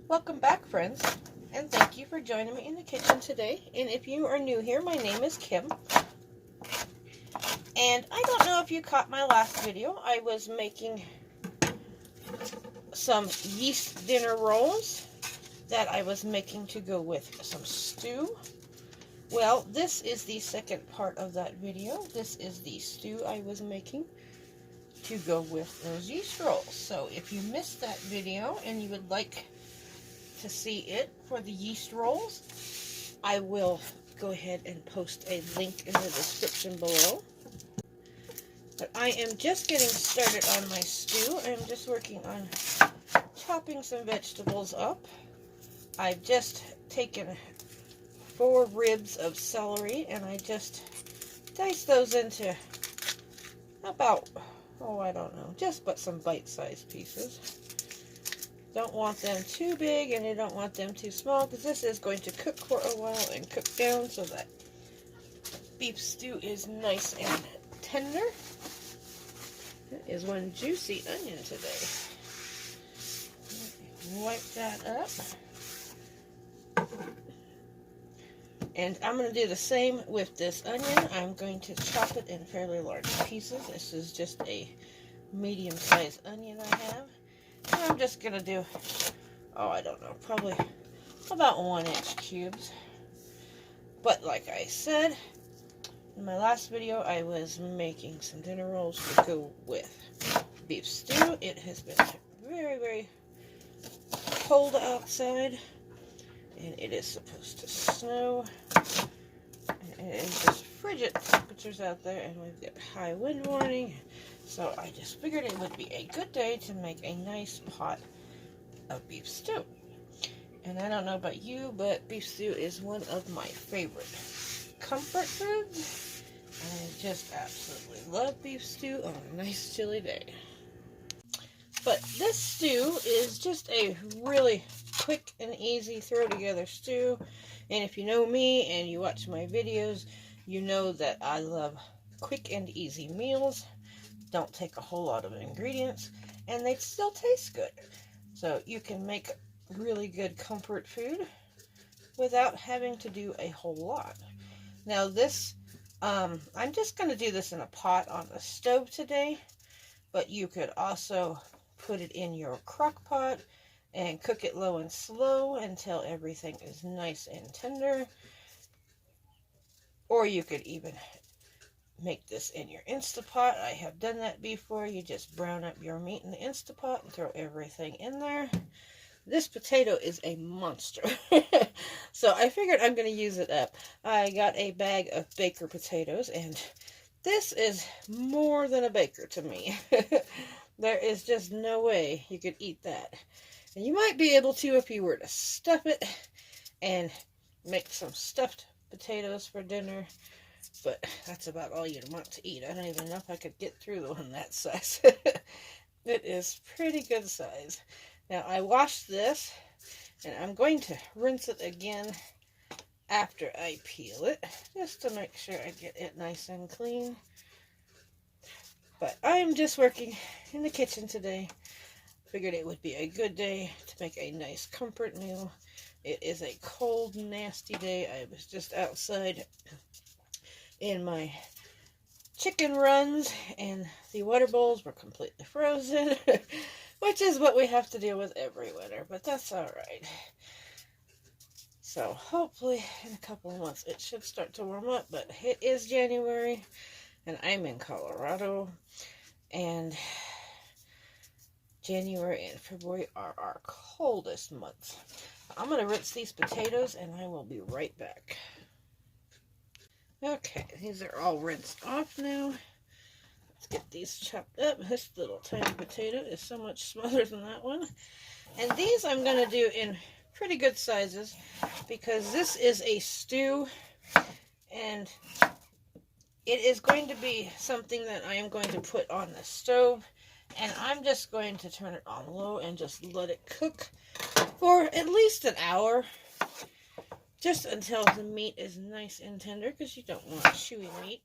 Welcome back, friends, and thank you for joining me in the kitchen today. And if you are new here, my name is Kim. And I don't know if you caught my last video. I was making some yeast dinner rolls that I was making to go with some stew. Well, this is the second part of that video. This is the stew I was making to go with those yeast rolls. So if you missed that video and you would like to see it for the yeast rolls, I will go ahead and post a link in the description below. But I am just getting started on my stew. I'm just working on chopping some vegetables up. I've just taken 4 ribs of celery and I just diced those into about, I don't know, just but some bite-sized pieces. Don't want them too big and you don't want them too small, because this is going to cook for a while and cook down so that beef stew is nice and tender. That is one juicy onion today. Wipe that up. And I'm going to do the same with this onion. I'm going to chop it in fairly large pieces. This is just a medium-sized onion I have. And I'm just going to do, I don't know, probably about 1-inch cubes. But like I said, in my last video, I was making some dinner rolls to go with beef stew. It has been very, very cold outside, and it is supposed to snow. And it is just frigid temperatures out there, and we've got high wind warning. So I just figured it would be a good day to make a nice pot of beef stew. And I don't know about you, but beef stew is one of my favorite comfort foods. I just absolutely love beef stew on a nice chilly day. But this stew is just a really quick and easy throw together stew. And if you know me and you watch my videos, you know that I love quick and easy meals. Don't take a whole lot of ingredients, and they still taste good. So you can make really good comfort food without having to do a whole lot. Now this, I'm just going to do this in a pot on the stove today, but you could also put it in your crock pot and cook it low and slow until everything is nice and tender. Or you could even make this in your Instapot. I have done that before. You just brown up your meat in the Instapot and throw everything in there. This potato is a monster. So I figured I'm going to use it up. I got a bag of baker potatoes, and this is more than a baker to me. There is just no way you could eat that. And you might be able to if you were to stuff it and make some stuffed potatoes for dinner. But that's about all you'd want to eat. I don't even know if I could get through the one that size. It is pretty good size. Now I washed this, and I'm going to rinse it again after I peel it, just to make sure I get it nice and clean. But I am just working in the kitchen today. Figured it would be a good day to make a nice comfort meal. It is a cold, nasty day. I was just outside in my chicken runs, and the water bowls were completely frozen, which is what we have to deal with every winter, but that's all right. So hopefully in a couple of months it should start to warm up, but it is January, and I'm in Colorado, and January and February are our coldest months. I'm going to rinse these potatoes, and I will be right back. Okay, these are all rinsed off now. Let's get these chopped up. This little tiny potato is so much smaller than that one. And these I'm going to do in pretty good sizes, because this is a stew, and it is going to be something that I am going to put on the stove. And I'm just going to turn it on low and just let it cook for at least an hour. Just until the meat is nice and tender, because you don't want chewy meat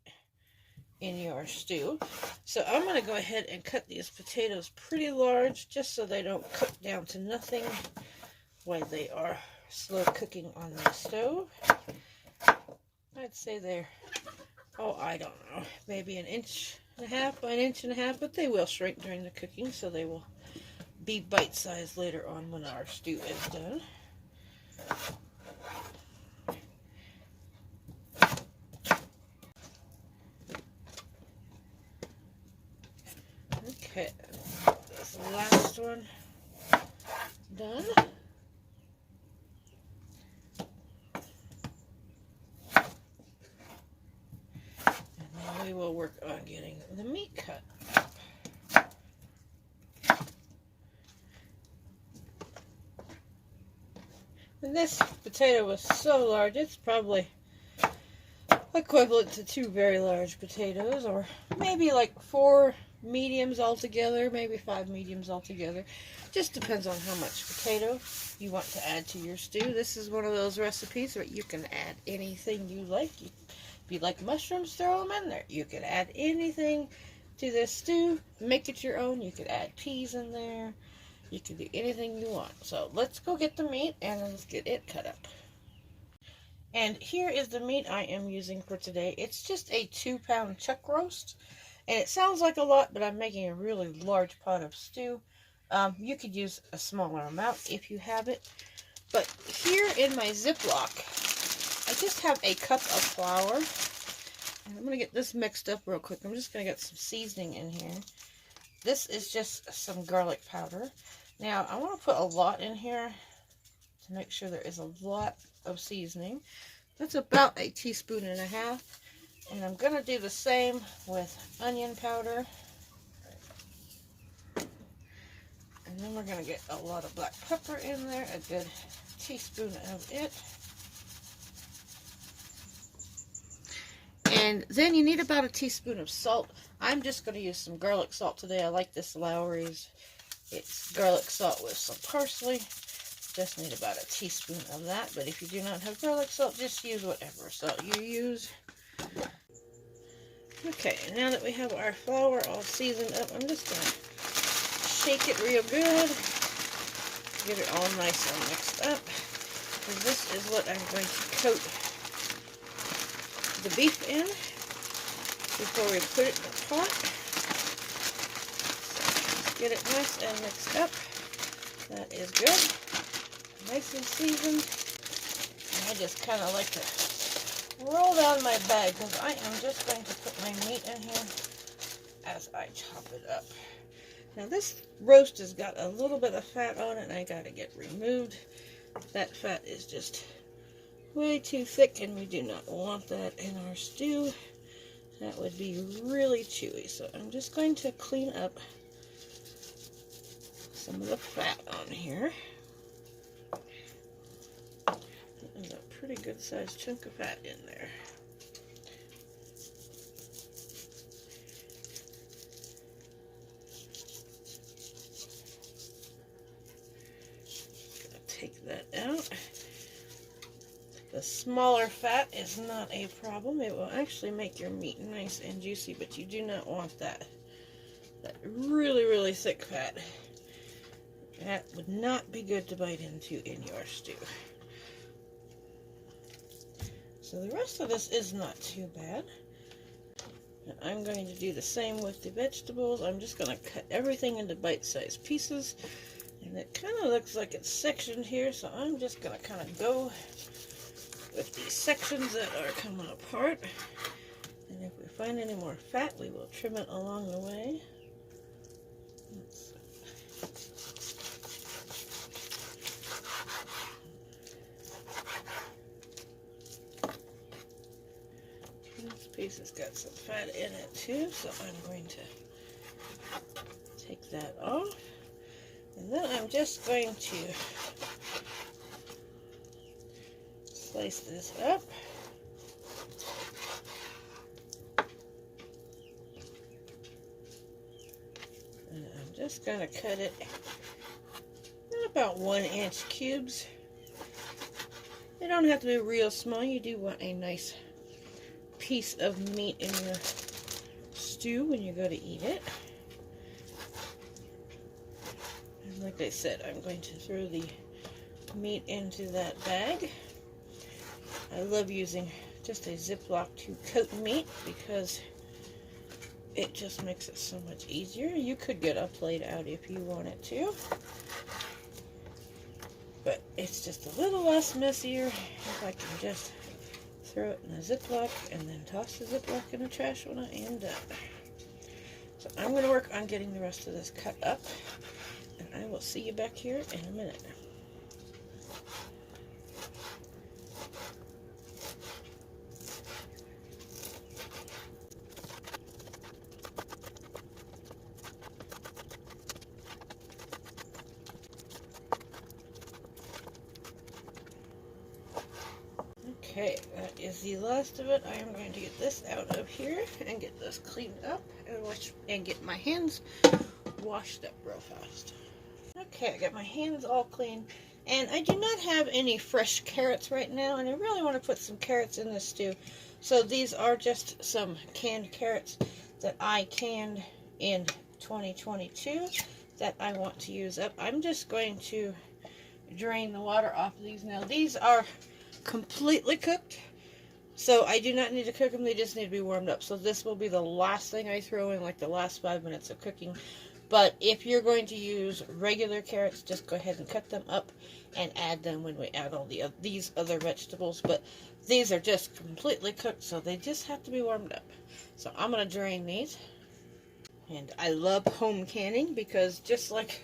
in your stew. So I'm going to go ahead and cut these potatoes pretty large, just so they don't cook down to nothing while they are slow cooking on the stove. I'd say they're, oh, I don't know, maybe an inch and a half by an inch and a half, but they will shrink during the cooking, so they will be bite-sized later on when our stew is done. Okay, this last one done. And then we will work on getting the meat cut. And this potato was so large, it's probably equivalent to 2 very large potatoes, or maybe like 4 mediums altogether, maybe 5 mediums altogether. Just depends on how much potato you want to add to your stew. This is one of those recipes where you can add anything you like. If you like mushrooms, throw them in there. You can add anything to this stew, make it your own. You could add peas in there. You can do anything you want. So let's go get the meat and let's get it cut up. And here is the meat I am using for today. It's just a 2-pound chuck roast. And it sounds like a lot, but I'm making a really large pot of stew. You could use a smaller amount if you have it. But here in my Ziploc, I just have a cup of flour. And I'm going to get this mixed up real quick. I'm just going to get some seasoning in here. This is just some garlic powder. Now, I want to put a lot in here to make sure there is a lot of seasoning. That's about 1.5 teaspoons. And I'm going to do the same with onion powder. And then we're going to get a lot of black pepper in there, a good teaspoon of it. And then you need about 1 teaspoon of salt. I'm just going to use some garlic salt today. I like this Lowry's. It's garlic salt with some parsley. Just need about 1 teaspoon of that. But if you do not have garlic salt, just use whatever salt you use. Okay, now that we have our flour all seasoned up, I'm just going to shake it real good. Get it all nice and mixed up. And this is what I'm going to coat the beef in before we put it in the pot. So get it nice and mixed up. That is good. Nice and seasoned. And I just kind of like to roll down my bag because I am just going to put my meat in here as I chop it up. Now this roast has got a little bit of fat on it and I got to get removed. That fat is just way too thick and we do not want that in our stew. That would be really chewy. So I'm just going to clean up some of the fat on here. There's a pretty good sized chunk of fat in there. Take that out. The smaller fat is not a problem. It will actually make your meat nice and juicy, but you do not want that really, really thick fat. That would not be good to bite into in your stew. So the rest of this is not too bad. And I'm going to do the same with the vegetables. I'm just going to cut everything into bite-sized pieces. And it kind of looks like it's sectioned here, so I'm just going to kind of go with these sections that are coming apart. And if we find any more fat, we will trim it along the way. This piece has got some fat in it too, so I'm going to take that off. And then I'm just going to slice this up. And I'm just going to cut it in about 1-inch cubes. They don't have to be real small. You do want a nice piece of meat in your stew when you go to eat it. Like I said, I'm going to throw the meat into that bag. I love using just a Ziploc to coat meat because it just makes it so much easier. You could get a plate out if you wanted to, but it's just a little less messier if I can just throw it in a Ziploc and then toss the Ziploc in the trash when I am done. So I'm going to work on getting the rest of this cut up, and I will see you back here in a minute. Okay, that is the last of it. I am going to get this out of here and get this cleaned up and get my hands washed up real fast. Okay, I got my hands all clean, and I do not have any fresh carrots right now, and I really want to put some carrots in this stew. So these are just some canned carrots that I canned in 2022 that I want to use up. I'm just going to drain the water off of these now. These are completely cooked, so I do not need to cook them. They just need to be warmed up. So this will be the last thing I throw in, like the last 5 minutes of cooking. But if you're going to use regular carrots, just go ahead and cut them up and add them when we add all these other vegetables. But these are just completely cooked, so they just have to be warmed up. So I'm going to drain these. And I love home canning because just like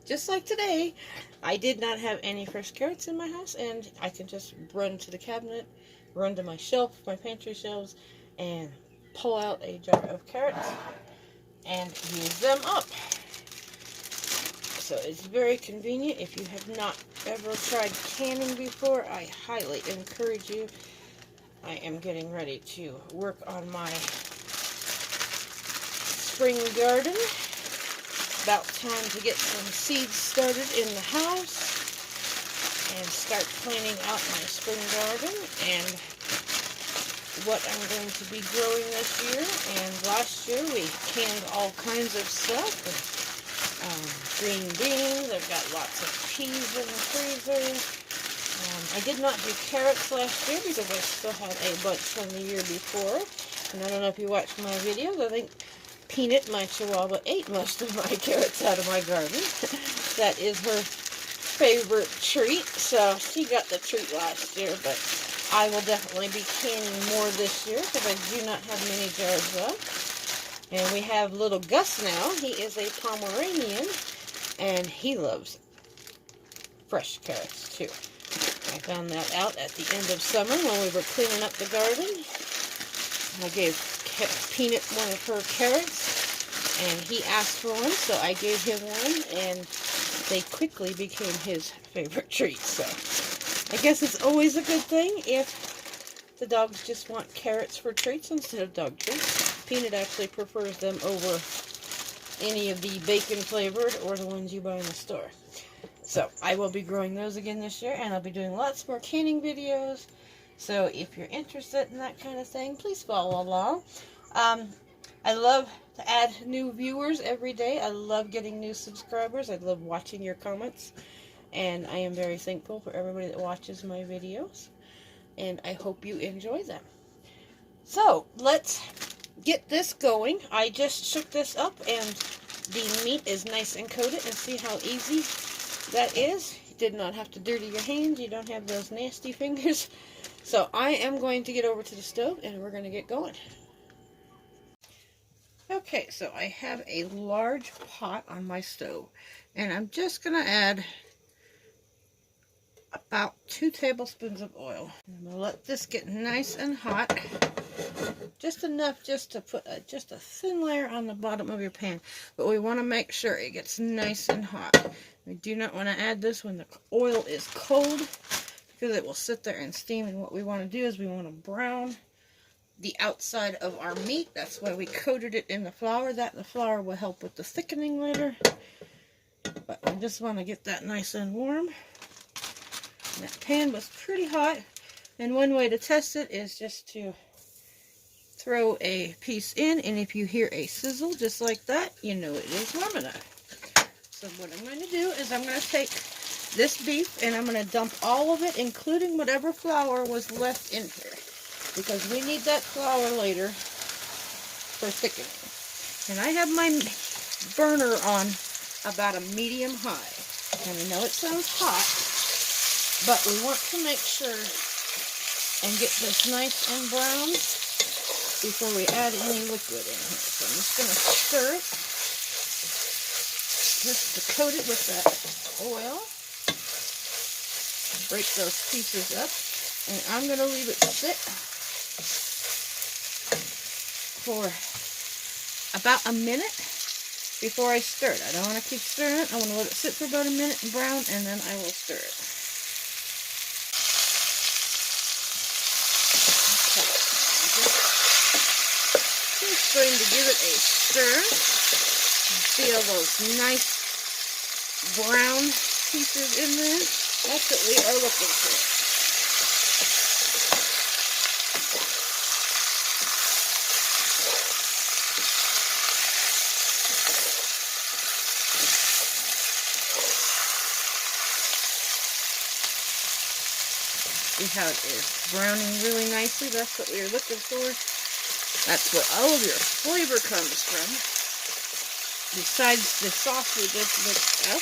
today, I did not have any fresh carrots in my house, and I can just run to the cabinet, run to my shelf, my pantry shelves, and pull out a jar of carrots and use them up. So it's very convenient. If you have not ever tried canning before, I highly encourage you. I am getting ready to work on my spring garden. About time to get some seeds started in the house and start planning out my spring garden and what I'm going to be growing this year. And last year we canned all kinds of stuff. Green beans. I've got lots of peas in the freezer. I did not do carrots last year because I still had a bunch from the year before. And I don't know if you watched my videos. I think Peanut, my chihuahua, ate most of my carrots out of my garden. That is her favorite treat, so she got the treat last year, but I will definitely be canning more this year because I do not have many jars left. And we have little Gus now. He is a Pomeranian, and he loves fresh carrots too. I found that out at the end of summer when we were cleaning up the garden. I gave Peanut one of her carrots, and he asked for one, so I gave him one, and they quickly became his favorite treat. So I guess it's always a good thing if the dogs just want carrots for treats instead of dog treats. Peanut actually prefers them over any of the bacon flavored or the ones you buy in the store. So I will be growing those again this year, and I'll be doing lots more canning videos. So if you're interested in that kind of thing, please follow along. I love to add new viewers every day. I love getting new subscribers. I love watching your comments. And I am very thankful for everybody that watches my videos. And I hope you enjoy them. So, let's get this going. I just shook this up and the meat is nice and coated. And see how easy that is? You did not have to dirty your hands. You don't have those nasty fingers. So I am going to get over to the stove and we're going to get going. Okay, so I have a large pot on my stove and I'm just going to add about 2 tablespoons of oil. I'm going to let this get nice and hot. Just enough just to put just a thin layer on the bottom of your pan. But we want to make sure it gets nice and hot. We do not want to add this when the oil is cold, because it will sit there and steam, and what we want to do is we want to brown the outside of our meat. That's why we coated it in the flour. The flour will help with the thickening later. But I just want to get that nice and warm. And that pan was pretty hot, and one way to test it is just to throw a piece in, and if you hear a sizzle just like that, you know it is warm enough. So what I'm going to do is I'm going to take this beef, and I'm going to dump all of it, including whatever flour was left in here, because we need that flour later for thickening. And I have my burner on about a medium high. And I know it sounds hot, but we want to make sure and get this nice and brown before we add any liquid in here. So I'm just going to stir it, just to coat it with that oil. Break those pieces up, and I'm going to leave it sit for about a minute before I stir it. I don't want to keep stirring it. I want to let it sit for about a minute and brown, and then I will stir it. Okay, I'm just going to give it a stir. Feel those nice brown pieces in there. That's what we are looking for. See how it is browning really nicely? That's what we're looking for. That's where all of your flavor comes from. Besides the sauce we just mixed up.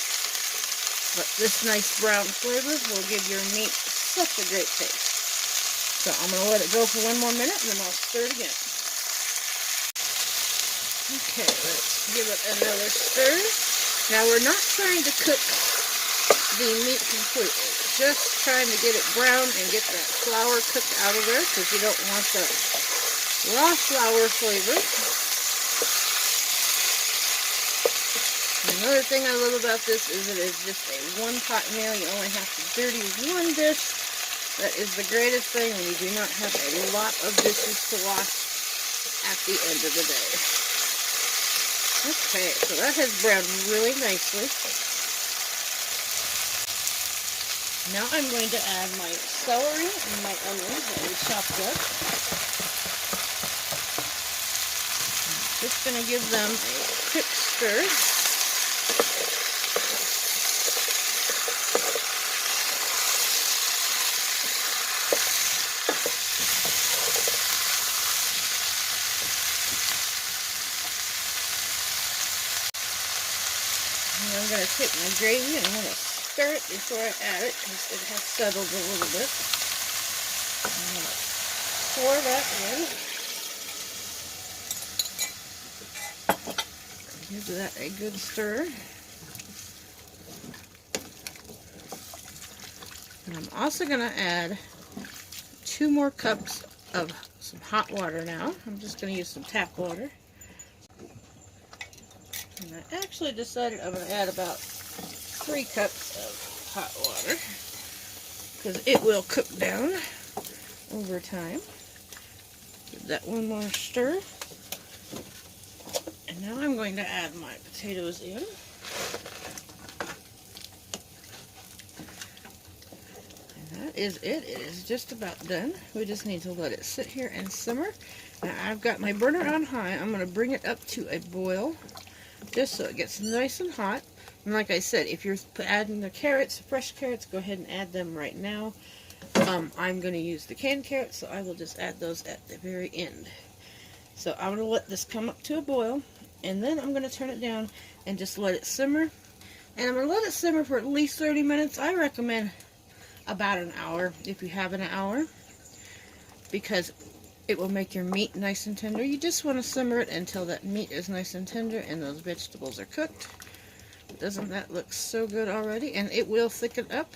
But this nice brown flavor will give your meat such a great taste. So I'm going to let it go for one more minute, and then I'll stir it again. Okay, let's give it another stir. Now we're not trying to cook the meat completely. Just trying to get it brown and get that flour cooked out of there, because you don't want the raw flour flavor. Another thing I love about this is it is just a one-pot meal. You only have to dirty one dish. That is the greatest thing when you do not have a lot of dishes to wash at the end of the day. Okay, so that has browned really nicely. Now I'm going to add my celery and my onions that we chopped up. I'm just going to give them a quick stir. And I'm going to take my gravy and I'm going to stir it before I add it, because it has settled a little bit. I'm going to pour that in. Give that a good stir. And I'm also going to add 2 more cups of some hot water now. I'm just going to use some tap water. And I actually decided I'm going to add about 3 cups of hot water, because it will cook down over time. Give that one more stir. And now I'm going to add my potatoes in. And that is it. It is just about done. We just need to let it sit here and simmer. Now I've got my burner on high. I'm going to bring it up to a boil, just so it gets nice and hot. And like I said, if you're adding the carrots, fresh carrots, go ahead and add them right now. I'm going to use the canned carrots, so I will just add those at the very end. So I'm going to let this come up to a boil, and then I'm going to turn it down and just let it simmer. And I'm going to let it simmer for at least 30 minutes. I recommend about an hour if you have an hour, because it will make your meat nice and tender. You just want to simmer it until that meat is nice and tender and those vegetables are cooked. Doesn't that look so good already? And it will thicken up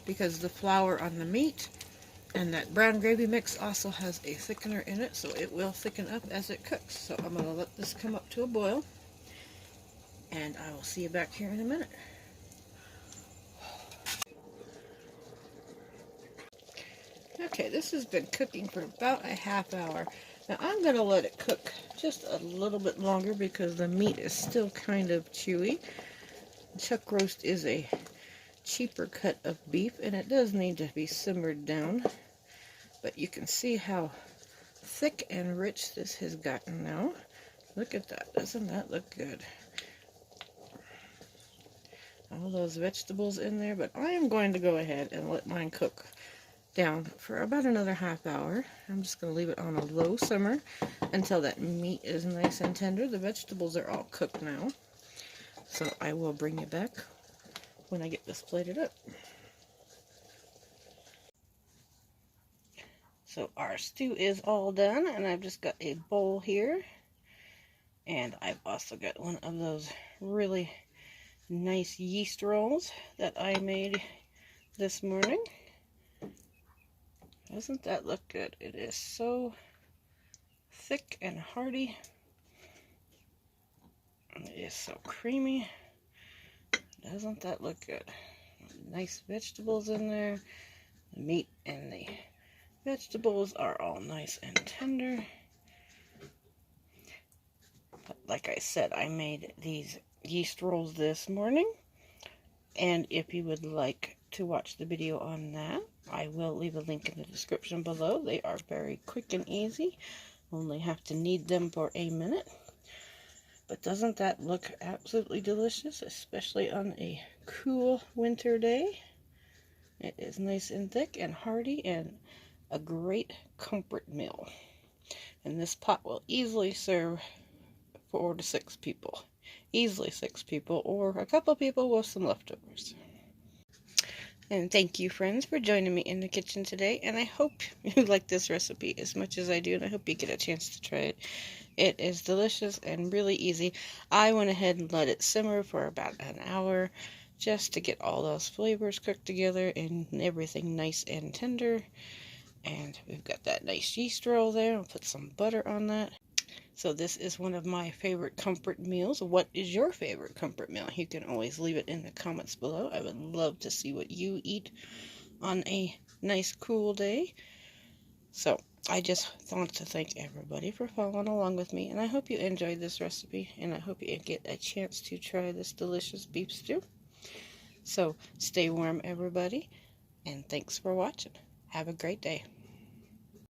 because the flour on the meat and that brown gravy mix also has a thickener in it, so it will thicken up as it cooks. So I'm going to let this come up to a boil, and I will see you back here in a minute. Okay, this has been cooking for about a half hour. Now I'm going to let it cook just a little bit longer because the meat is still kind of chewy. Chuck roast is a cheaper cut of beef, and it does need to be simmered down. But you can see how thick and rich this has gotten now. Look at that. Doesn't that look good? all those vegetables in there, but I am going to go ahead and let mine cook down for about another half hour. I'm just going to leave it on a low simmer until that meat is nice and tender. The vegetables are all cooked now, so I will bring you back when I get this plated up. So our stew is all done, and I've just got a bowl here, and I've also got one of those really nice yeast rolls that I made this morning. Doesn't that look good? It is so thick and hearty. It is so creamy. Doesn't that look good? Nice vegetables in there. The meat and the vegetables are all nice and tender. But like I said, I made these yeast rolls this morning. And if you would like to watch the video on that, I will leave a link in the description below. They are very quick and easy. Only have to knead them for a minute. But doesn't that look absolutely delicious, especially on a cool winter day? It is nice and thick and hearty and a great comfort meal. And this pot will easily serve 4 to 6 people. Easily 6 people, or a couple people with some leftovers. And thank you, friends, for joining me in the kitchen today. And I hope you like this recipe as much as I do, and I hope you get a chance to try it. It is delicious and really easy. I went ahead and let it simmer for about an hour just to get all those flavors cooked together and everything nice and tender. And we've got that nice yeast roll there. I'll put some butter on that. So this is one of my favorite comfort meals. What is your favorite comfort meal? You can always leave it in the comments below. I would love to see what you eat on a nice cool day. So I just want to thank everybody for following along with me, and I hope you enjoyed this recipe, and I hope you get a chance to try this delicious beef stew. So stay warm, everybody, and thanks for watching. Have a great day.